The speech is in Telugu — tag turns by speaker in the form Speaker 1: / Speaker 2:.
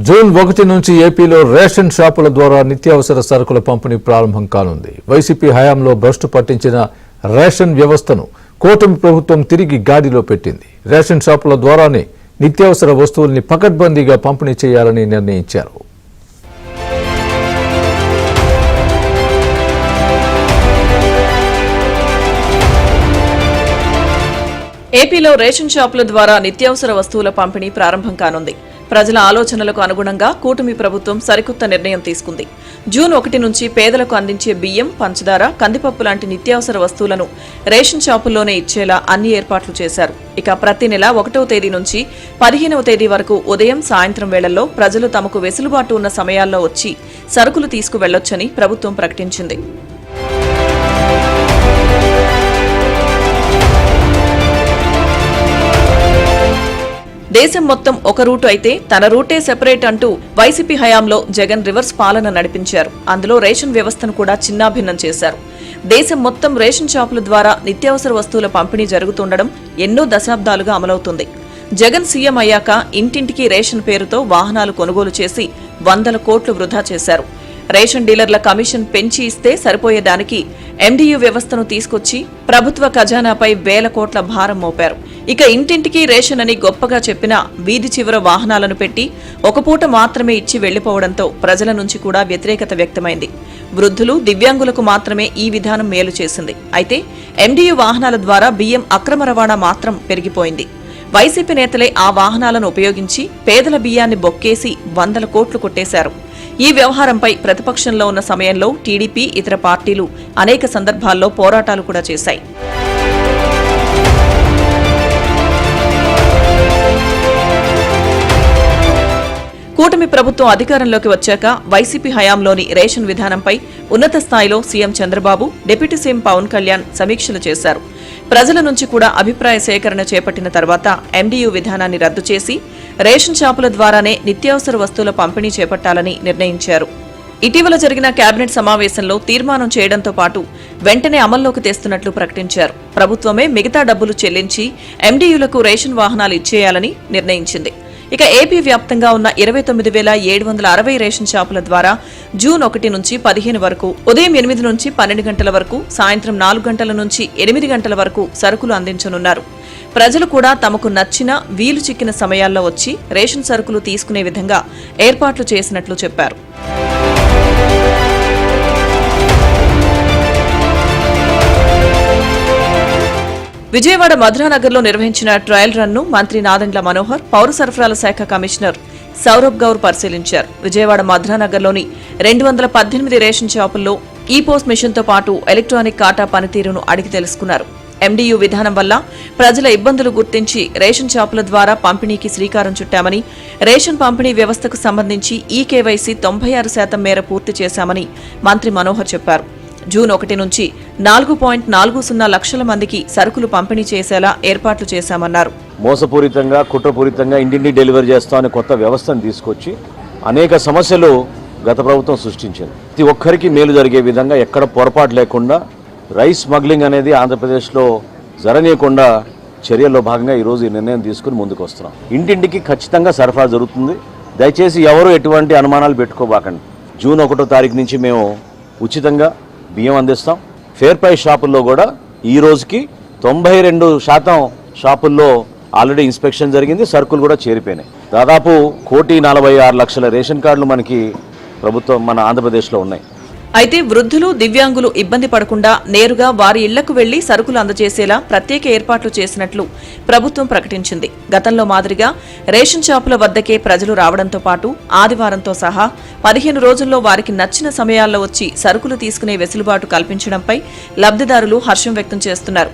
Speaker 1: జూన్ 1 నుంచి ఏపీలో రేషన్ షాపుల ద్వారా నిత్యావసర సరుకుల పంపిణీ ప్రారంభం కానుంది. వైసీపీ హయాంలో భ్రష్టు పట్టించిన రేషన్ వ్యవస్థను కూటమి ప్రభుత్వం తిరిగి గాడిలో పెట్టింది. రేషన్ షాపుల ద్వారానే నిత్యావసర వస్తువుల్ని పకడ్బందీగా పంపిణీ చేయాలని నిర్ణయించారు.
Speaker 2: ఏపీలో రేషన్ షాపుల ద్వారా నిత్యావసర వస్తువుల పంపిణీ ప్రారంభం కానుంది. ప్రజల ఆలోచనలకు అనుగుణంగా కూటమి ప్రభుత్వం సరికొత్త నిర్ణయం తీసుకుంది. జూన్ 1 నుంచి పేదలకు అందించే బియ్యం, పంచదార, కందిపప్పు లాంటి నిత్యావసర వస్తువులను రేషన్ షాపుల్లోనే ఇచ్చేలా అన్ని ఏర్పాట్లు చేశారు. ఇక ప్రతి నెల 1వ తేదీ నుంచి 15వ తేదీ వరకు ఉదయం, సాయంత్రం వేళల్లో ప్రజలు తమకు వెసులుబాటు ఉన్న సమయాల్లో వచ్చి సరుకులు తీసుకువెళ్లొచ్చని ప్రభుత్వం ప్రకటించింది. దేశం మొత్తం ఒక రూటు అయితే తన రూటే సెపరేట్ అంటూ వైసీపీ హయాంలో జగన్ రివర్స్ పాలన నడిపించారు. అందులో రేషన్ వ్యవస్థను కూడా చిన్నాభిన్నం చేశారు. దేశం మొత్తం రేషన్ షాపుల ద్వారా నిత్యావసర వస్తువుల పంపిణీ జరుగుతుండడం ఎన్నో దశాబ్దాలుగా అమలవుతుంది. జగన్ సీఎం అయ్యాక ఇంటింటికి రేషన్ పేరుతో వాహనాలు కొనుగోలు చేసి 100 కోట్లు వృధా చేశారు. రేషన్ డీలర్ల కమిషన్ పెంచి ఇస్తే సరిపోయేదానికి ఎండీయూ వ్యవస్థను తీసుకొచ్చి ప్రభుత్వ ఖజానాపై వేల కోట్ల భారం మోపారు. ఇక ఇంటింటికి రేషన్ అని గొప్పగా చెప్పిన వీధి చివర వాహనాలను పెట్టి ఒక పూట మాత్రమే ఇచ్చి వెళ్లిపోవడంతో ప్రజల నుంచి కూడా వ్యతిరేకత వ్యక్తమైంది. వృద్ధులు, దివ్యాంగులకు మాత్రమే ఈ విధానం మేలు చేసింది. అయితే ఎండీయూ వాహనాల ద్వారా బియ్యం అక్రమ రవాణా మాత్రం పెరిగిపోయింది. వైసీపీ నేతలే ఆ వాహనాలను ఉపయోగించి పేదల బియ్యాన్ని బొక్కేసి 100 కోట్లు కొట్టేశారు. ఈ వ్యవహారంపై ప్రతిపక్షంలో ఉన్న సమయంలో టీడీపీ, ఇతర పార్టీలు అనేక సందర్భాల్లో పోరాటాలు కూడా చేశాయి. కూటమి ప్రభుత్వం అధికారంలోకి వచ్చాక వైసీపీ హయాంలోని రేషన్ విధానంపై ఉన్నత స్థాయిలో CM Chandrababu, deputy CM Pawan Kalyan సమీక్షలు చేశారు. ప్రజల నుంచి కూడా అభిప్రాయ సేకరణ చేపట్టిన తర్వాత ఎండీయూ విధానాన్ని రద్దు చేసి రేషన్ షాపుల ద్వారానే నిత్యావసర వస్తువుల పంపిణీ చేపట్టాలని నిర్ణయించారు. ఇటీవల జరిగిన కేబినెట్ సమావేశంలో తీర్మానం చేయడంతో పాటు వెంటనే అమల్లోకి తెస్తున్నట్లు ప్రకటించారు. ప్రభుత్వమే మిగతా డబ్బులు చెల్లించి ఎండీయూలకు రేషన్ వాహనాలు ఇచ్చేయాలని నిర్ణయించింది. ఇక ఏపీ వ్యాప్తంగా ఉన్న 29,760 రేషన్ షాపుల ద్వారా జూన్ 1 నుంచి 15 వరకు ఉదయం 8 నుంచి 12 గంటల వరకు, సాయంత్రం 4 గంటల నుంచి 8 గంటల వరకు సరుకులు అందించనున్నారు. ప్రజలు కూడా తమకు నచ్చిన, వీలు చిక్కిన సమయాల్లో వచ్చి రేషన్ సరుకులు తీసుకునే విధంగా ఏర్పాట్లు చేసినట్లు చెప్పారు. విజయవాడ మధురానగర్లో నిర్వహించిన ట్రయల్ రన్ను మంత్రి నాదెండ్ల మనోహర్, పౌర సరఫరాల శాఖ కమిషనర్ సౌరభ్ గౌర్ పరిశీలించారు. విజయవాడ మధురానగర్లోని 218 రేషన్ షాపుల్లో ఈ-పోస్ మిషన్తో పాటు ఎలక్ట్రానిక్ కాటా పనితీరును అడిగి తెలుసుకున్నారు. ఎండీయూ విధానం వల్ల ప్రజల ఇబ్బందులు గుర్తించి రేషన్ షాపుల ద్వారా పంపిణీకి శ్రీకారం చుట్టామని, రేషన్ పంపిణీ వ్యవస్థకు సంబంధించి ఈకేవైసీ 96% మేర పూర్తి చేశామని మంత్రి మనోహర్ చెప్పారు. జూన్ 1 నుంచి 4.40 లక్షల మందికి సరుకులు పంపిణీ చేసేలా ఏర్పాట్లు చేశామన్నారు.
Speaker 3: మోసపూరితంగా, కుట్రపూరితంగా ఇంటింటి డెలివరీ చేస్తామని కొత్త వ్యవస్థను తీసుకొచ్చి అనేక సమస్యలు గత ప్రభుత్వం సృష్టించింది. ప్రతి ఒక్కరికి మేలు జరిగే విధంగా ఎక్కడ పొరపాటు లేకుండా రైస్ స్మగ్లింగ్ అనేది ఆంధ్రప్రదేశ్లో జరగనీయకుండా చర్యల్లో భాగంగా ఈరోజు ఈ నిర్ణయం తీసుకుని ముందుకు వస్తున్నాం. ఇంటింటికి ఖచ్చితంగా సరఫరా జరుగుతుంది. దయచేసి ఎవరు ఎటువంటి అనుమానాలు పెట్టుకోబాకండి. జూన్ 1వ తారీఖు నుంచి మేము ఉచితంగా బియ్యం అందిస్తాం. ఫేర్ ప్రైస్ షాపుల్లో కూడా ఈ రోజుకి 92% షాపుల్లో ఆల్రెడీ ఇన్స్పెక్షన్ జరిగింది, సరుకులు కూడా చేరిపోయినాయి. దాదాపు 1,46,00,000 రేషన్ కార్డులు మనకి ప్రభుత్వం మన ఆంధ్రప్రదేశ్లో ఉన్నాయి.
Speaker 2: అయితే వృద్ధులు, దివ్యాంగులు ఇబ్బంది పడకుండా నేరుగా వారి ఇళ్లకు వెళ్లి సరుకులు అందజేసేలా ప్రత్యేక ఏర్పాట్లు చేసినట్లు ప్రభుత్వం ప్రకటించింది. గతంలో మాదిరిగా రేషన్ షాపుల వద్దకే ప్రజలు రావడంతో పాటు ఆదివారంతో సహా 15 రోజుల్లో వారికి నచ్చిన సమయాల్లో వచ్చి సరుకులు తీసుకునే వెసులుబాటు కల్పించడంపై లబ్ధిదారులు హర్షం వ్యక్తం చేస్తున్నారు.